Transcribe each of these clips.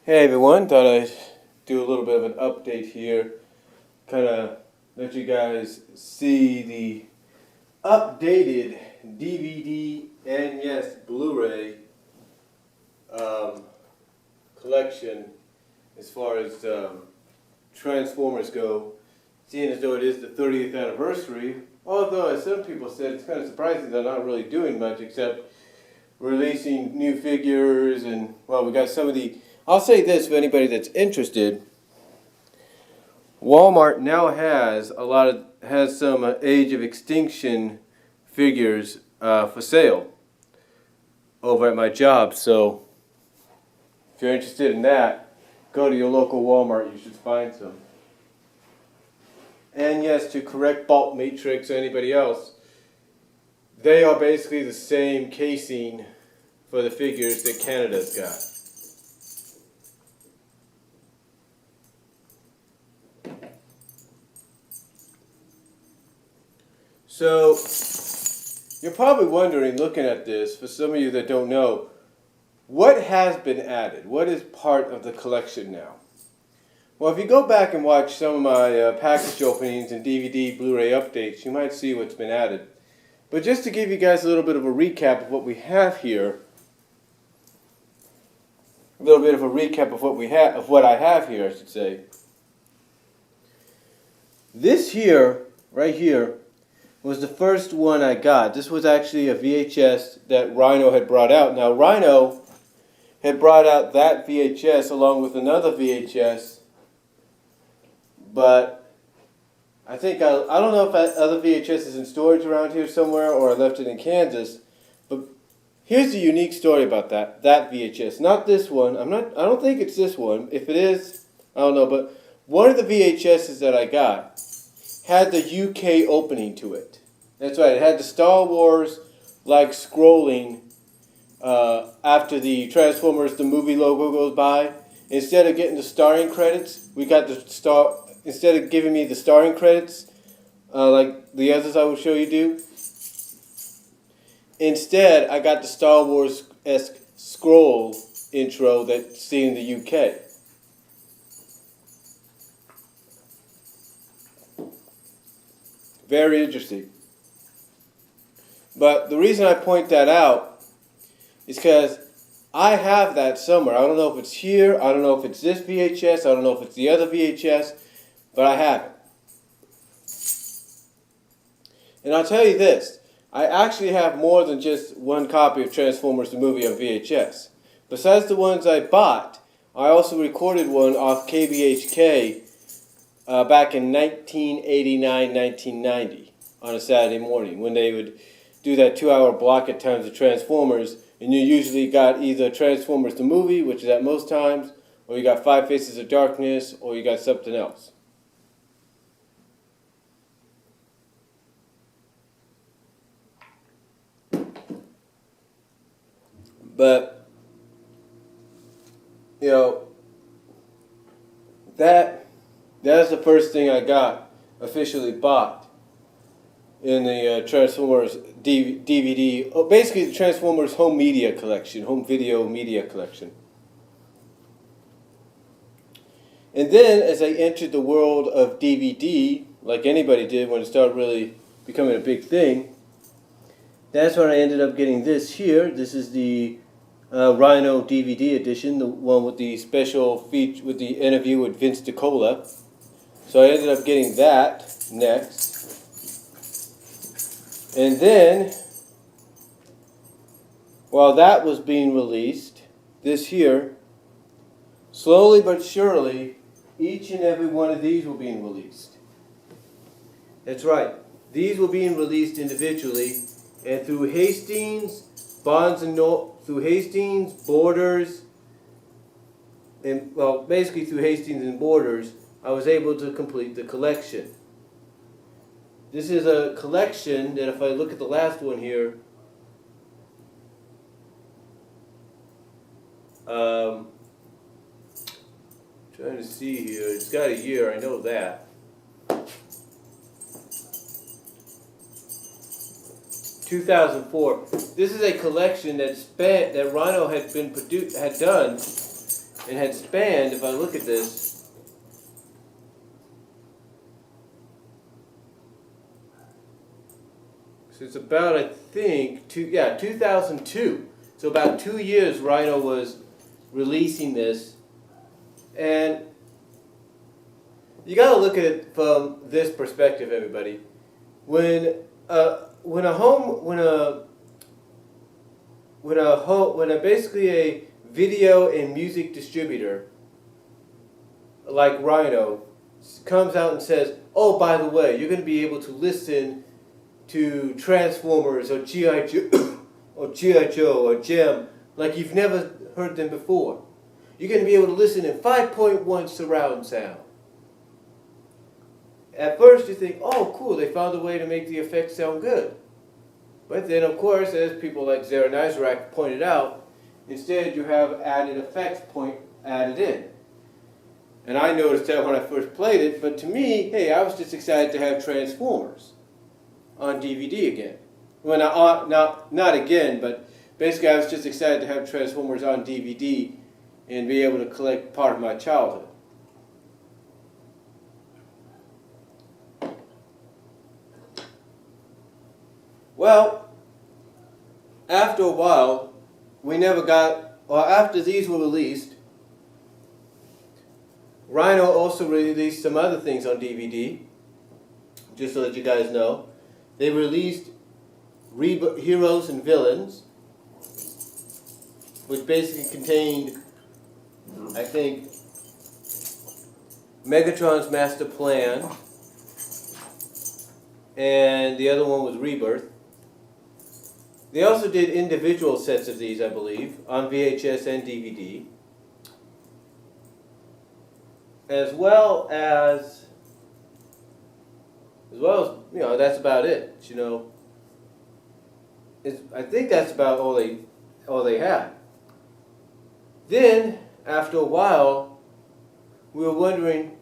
Hey everyone, thought I'd do a little bit of an update here, kind of let you guys see the updated DVD and yes, Blu-Ray collection as far as Transformers go, seeing as though it is the 30th anniversary, although as some people said, it's kind of surprising they're not really doing much except releasing new figures and, well, we got some of the... I'll say this for anybody that's interested. Walmart now has some Age of Extinction figures for sale over at my job. So if you're interested in that, go to your local Walmart. You should find some. And yes, to correct Bulk Matrix or anybody else, they are basically the same casing for the figures that Canada's got. So, you're probably wondering, looking at this, for some of you that don't know, what has been added? What is part of the collection now? Well, if you go back and watch some of my package openings and DVD, Blu-ray updates, you might see what's been added. But just to give you guys a little bit of a recap of what we have here, a little bit of a recap of what I have here, I should say. This here, right here, was the first one I got. This was actually a VHS that Rhino had brought out. Now, Rhino had brought out that VHS along with another VHS, but I think, I don't know if that other VHS is in storage around here somewhere or I left it in Kansas, but here's the unique story about that VHS. Not this one. I don't think it's this one. If it is, I don't know, but one of the VHSs that I got had the UK opening to it. That's right, it had the Star Wars like scrolling after the Transformers the movie logo goes by. Instead of getting the starring credits, we got instead of giving me the starring credits like the others I will show you do, instead I got the Star Wars-esque scroll intro that's seen in the UK. Very interesting. But the reason I point that out is because I have that somewhere. I don't know if it's here, I don't know if it's this VHS, I don't know if it's the other VHS, but I have it. And I'll tell you this, I actually have more than just one copy of Transformers the movie on VHS. Besides the ones I bought, I also recorded one off KBHK back in 1989, 1990 on a Saturday morning when they would do that 2-hour block at times of Transformers, and you usually got either Transformers the movie, which is at most times, or you got Five Faces of Darkness, or you got something else. But, you know, that's the first thing I got officially bought in the Transformers DVD, basically the Transformers home media collection, home video media collection. And then as I entered the world of DVD, like anybody did when it started really becoming a big thing, that's when I ended up getting this here. This is the Rhino DVD Edition, the one with the special feature, with the interview with Vince DiCola. So I ended up getting that next. And then, while that was being released, this here, slowly but surely, each and every one of these were being released. That's right. These were being released individually, and through Hastings, through Hastings, Borders, and well, basically through Hastings and Borders, I was able to complete the collection. This is a collection that, if I look at the last one here, trying to see here, it's got a year, I know that. 2004. This is a collection that Rhino had done and had spanned, if I look at this, so it's about, I think, 2002. So about 2 years Rhino was releasing this. And you got to look at it from this perspective, everybody. When basically a video and music distributor like Rhino comes out and says, "Oh, by the way, you're going to be able to listen to Transformers or G.I. Joe or G.I. Joe or Gem like you've never heard them before. You're going to be able to listen in 5.1 surround sound." At first you think, "Oh, cool, they found a way to make the effects sound good." But then, of course, as people like Zara Nizarak pointed out, instead you have added effects added in. And I noticed that when I first played it, but to me, hey, I was just excited to have Transformers on DVD again. Well, not again, but basically I was just excited to have Transformers on DVD and be able to collect part of my childhood. Well, after a while, after these were released, Rhino also released some other things on DVD, just to let you guys know. They released Heroes and Villains, which basically contained, I think, Megatron's Master Plan, and the other one was Rebirth. They also did individual sets of these, I believe, on VHS and DVD. As well as, that's about it. I think that's about all they had. Then, after a while, we were wondering,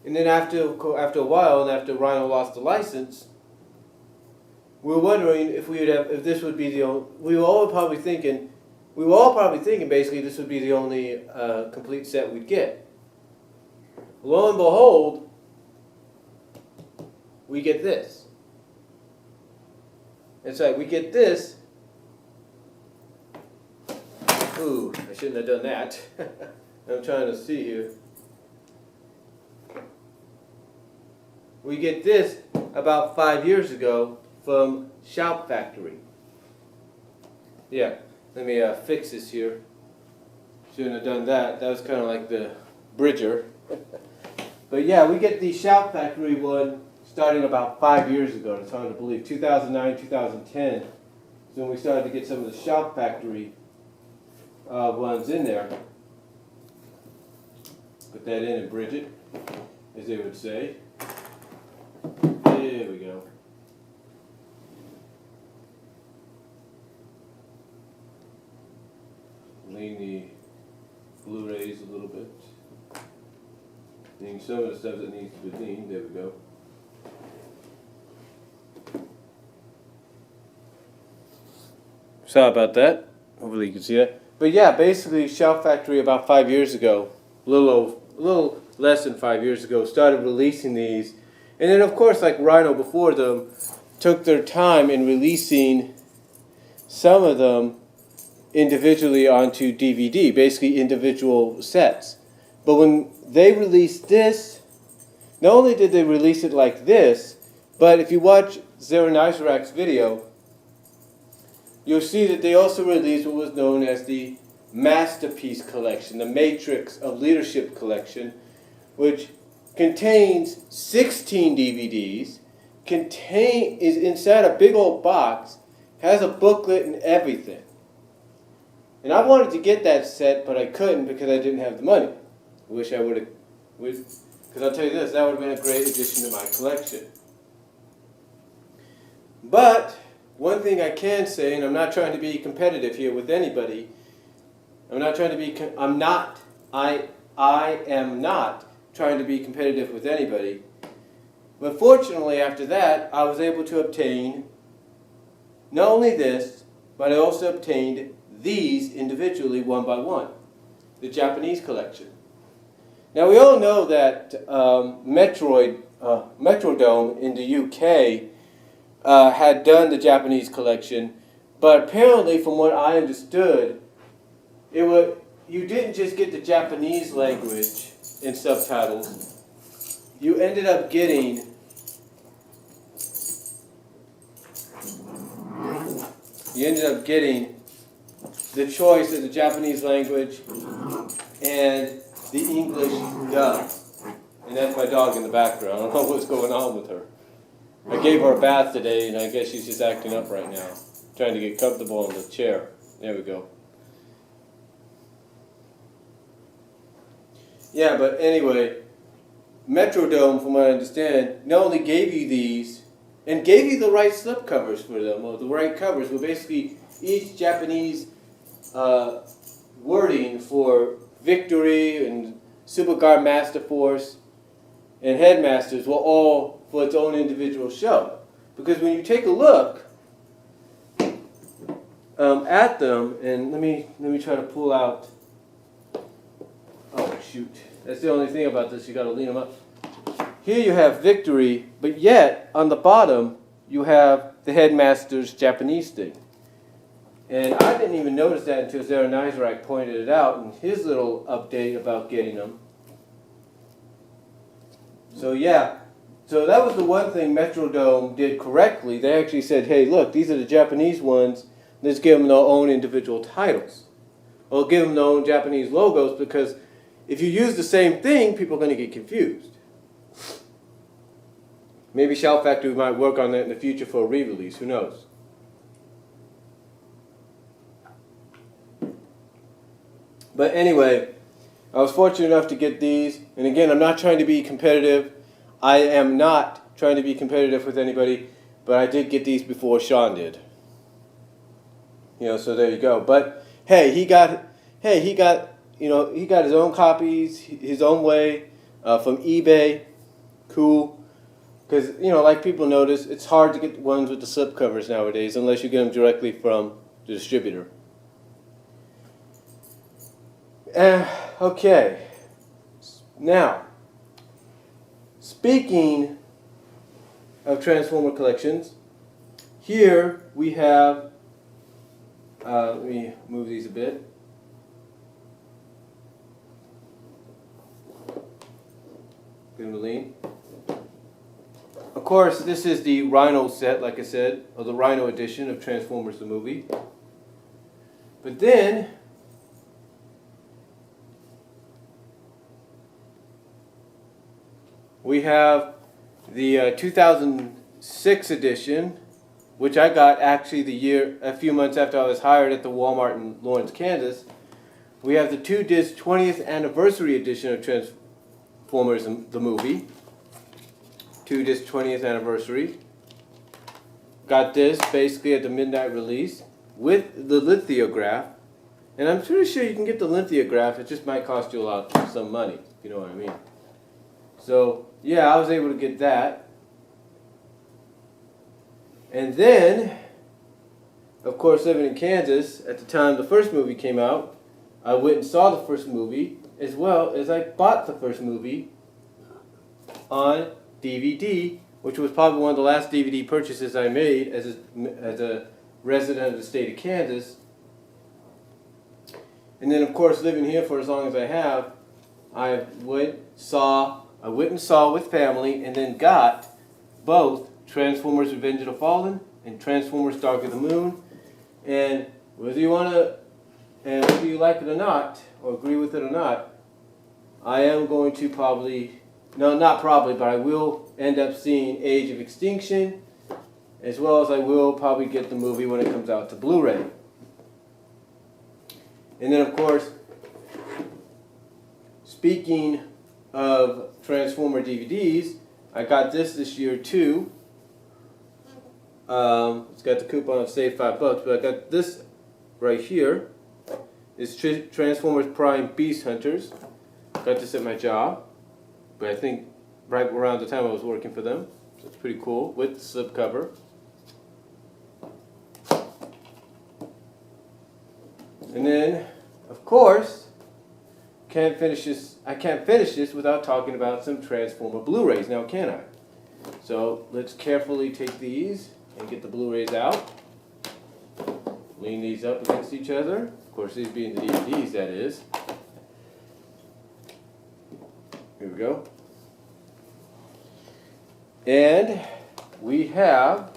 and then after a while, and after Rhino lost the license, we were wondering if this would be the only. We were all probably thinking basically this would be the only complete set we'd get. Lo and behold, we get this. That's right, we get this. Ooh, I shouldn't have done that. I'm trying to see here. We get this about 5 years ago from Shout Factory. Yeah, let me fix this here. Shouldn't have done that. That was kind of like the bridger. But yeah, we get the Shout Factory one starting about 5 years ago. It's hard to believe. 2009, 2010 is when we started to get some of the Shout Factory ones in there. Put that in and bridge it, as they would say. There we go. Lean the Blu-rays a little bit. Lean some of the stuff that needs to be leaned. There we go. Sorry about that. Hopefully you can see that. But yeah, basically Shout Factory about 5 years ago, a little less than 5 years ago, started releasing these. And then of course, like Rhino before them, took their time in releasing some of them individually onto DVD, basically individual sets. But when they released this, not only did they release it like this, but if you watch Zara Nizarak's video, you'll see that they also released what was known as the Masterpiece Collection, the Matrix of Leadership Collection, which contains 16 DVDs, is inside a big old box, has a booklet and everything. And I wanted to get that set, but I couldn't because I didn't have the money. I wish I would have, because I'll tell you this, that would have been a great addition to my collection. But one thing I can say, and I'm not trying to be competitive here with anybody, I am not trying to be competitive with anybody, but fortunately after that, I was able to obtain not only this, but I also obtained these individually one by one. the Japanese collection. Now we all know that Metrodome in the UK had done the Japanese collection, but apparently, from what I understood, you didn't just get the Japanese language in subtitles. You ended up getting the choice of the Japanese language and the English dub. And that's my dog in the background. I don't know what's going on with her. I gave her a bath today, and I guess she's just acting up right now, trying to get comfortable in the chair. There we go. Yeah, but anyway, Metrodome, from what I understand, not only gave you these, and gave you the right slipcovers for them, or the right covers, but basically each Japanese wording for Victory and Superguard Master Force and Headmasters were all for its own individual show. Because when you take a look at them, and let me try to pull out. Oh shoot! That's the only thing about this. You got to lean them up. Here you have Victory, but yet on the bottom you have the Headmaster's Japanese thing. And I didn't even notice that until Zara Nizarak pointed it out in his little update about getting them. So yeah, so that was the one thing Metrodome did correctly. They actually said, hey, look, these are the Japanese ones. Let's give them their own individual titles. Or give them their own Japanese logos, because if you use the same thing, people are going to get confused. Maybe Shout Factory might work on that in the future for a re-release. Who knows? But anyway, I was fortunate enough to get these. And again, I'm not trying to be competitive. I am not trying to be competitive with anybody. But I did get these before Sean did. You know, so there you go. But hey, he got his own copies, his own way, from eBay. Cool. Because, you know, like people notice, it's hard to get the ones with the slipcovers nowadays unless you get them directly from the distributor. Okay. Now, speaking of Transformer collections, here we have, let me move these a bit. Give them a lean. Of course, this is the Rhino set, like I said, or the Rhino edition of Transformers the movie. But then, we have the 2006 edition, which I got actually a few months after I was hired at the Walmart in Lawrence, Kansas. We have the 2-disc 20th anniversary edition of Transformers the movie. 2-disc 20th anniversary. Got this basically at the midnight release with the lithograph. And I'm pretty sure you can get the lithograph. It just might cost you some money, if you know what I mean. So, yeah, I was able to get that. And then, of course, living in Kansas, at the time the first movie came out, I went and saw the first movie, as well as I bought the first movie on DVD, which was probably one of the last DVD purchases I made as a resident of the state of Kansas. And then, of course, living here for as long as I have, I went and saw with family, and then got both Transformers Revenge of the Fallen and Transformers Dark of the Moon. And whether you like it or not, or agree with it or not, I am going to but I will end up seeing Age of Extinction, as well as I will probably get the movie when it comes out to Blu-ray. And then, of course, speaking of Transformer DVDs, I got this year too. It's got the coupon of save $5, but I got this right here. It's Transformers Prime Beast Hunters. Got this at my job, but I think right around the time I was working for them. So it's pretty cool with the slipcover. And then, of course, I can't finish this without talking about some Transformer Blu-rays now, can I? So let's carefully take these and get the Blu-rays out. Lean these up against each other. Of course, these being the DVDs, that is. Here we go. And we have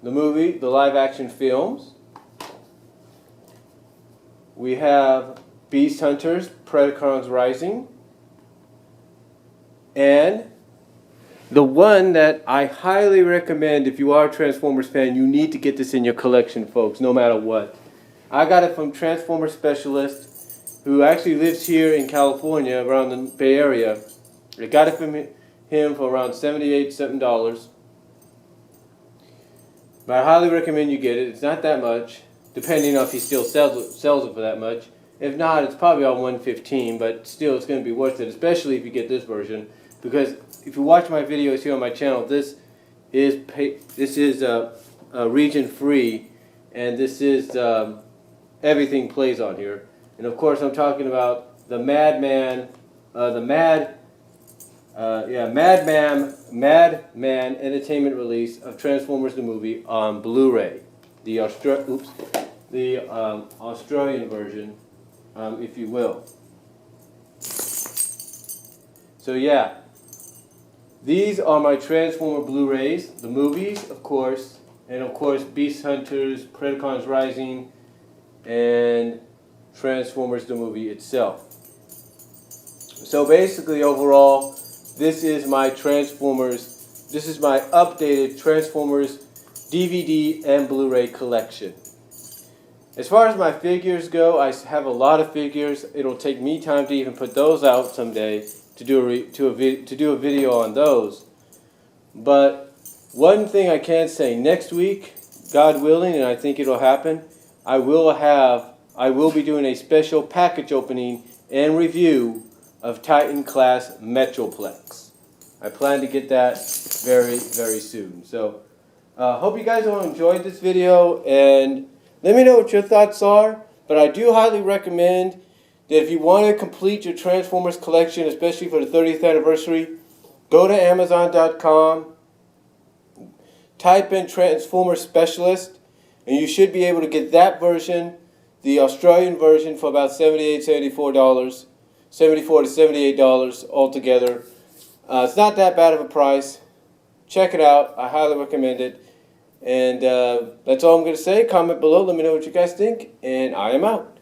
the movie, the live action films. We have Beast Hunters, Predacons Rising. And the one that I highly recommend, if you are a Transformers fan, you need to get this in your collection, folks, no matter what. I got it from Transformer Specialist, who actually lives here in California, around the Bay Area. I got it from him for around $78. But I highly recommend you get it. It's not that much, depending on if he still sells it for that much. If not, it's probably on $115, but still it's going to be worth it, especially if you get this version. Because if you watch my videos here on my channel, this is region free, and this is everything plays on here. And of course, I'm talking about the Madman Entertainment release of Transformers the movie on Blu-ray, the Australian version, if you will. So yeah, these are my Transformer Blu-rays, the movies, of course, and of course Beast Hunters, Predacons Rising, and Transformers the movie itself. So basically, overall, this is my updated Transformers DVD and Blu-ray collection. As far as my figures go, I have a lot of figures. It'll take me time to even put those out someday to do a video on those. But one thing I can say, next week, God willing, and I think it'll happen, I will be doing a special package opening and review of Titan class Metroplex. I plan to get that very, very soon. So, hope you guys all enjoyed this video, and let me know what your thoughts are. But I do highly recommend that if you want to complete your Transformers collection, especially for the 30th anniversary, go to Amazon.com, type in Transformers Specialist, and you should be able to get that version, the Australian version, for about $74 to $78 altogether. It's not that bad of a price. Check it out. I highly recommend it. And that's all I'm going to say. Comment below. Let me know what you guys think. And I am out.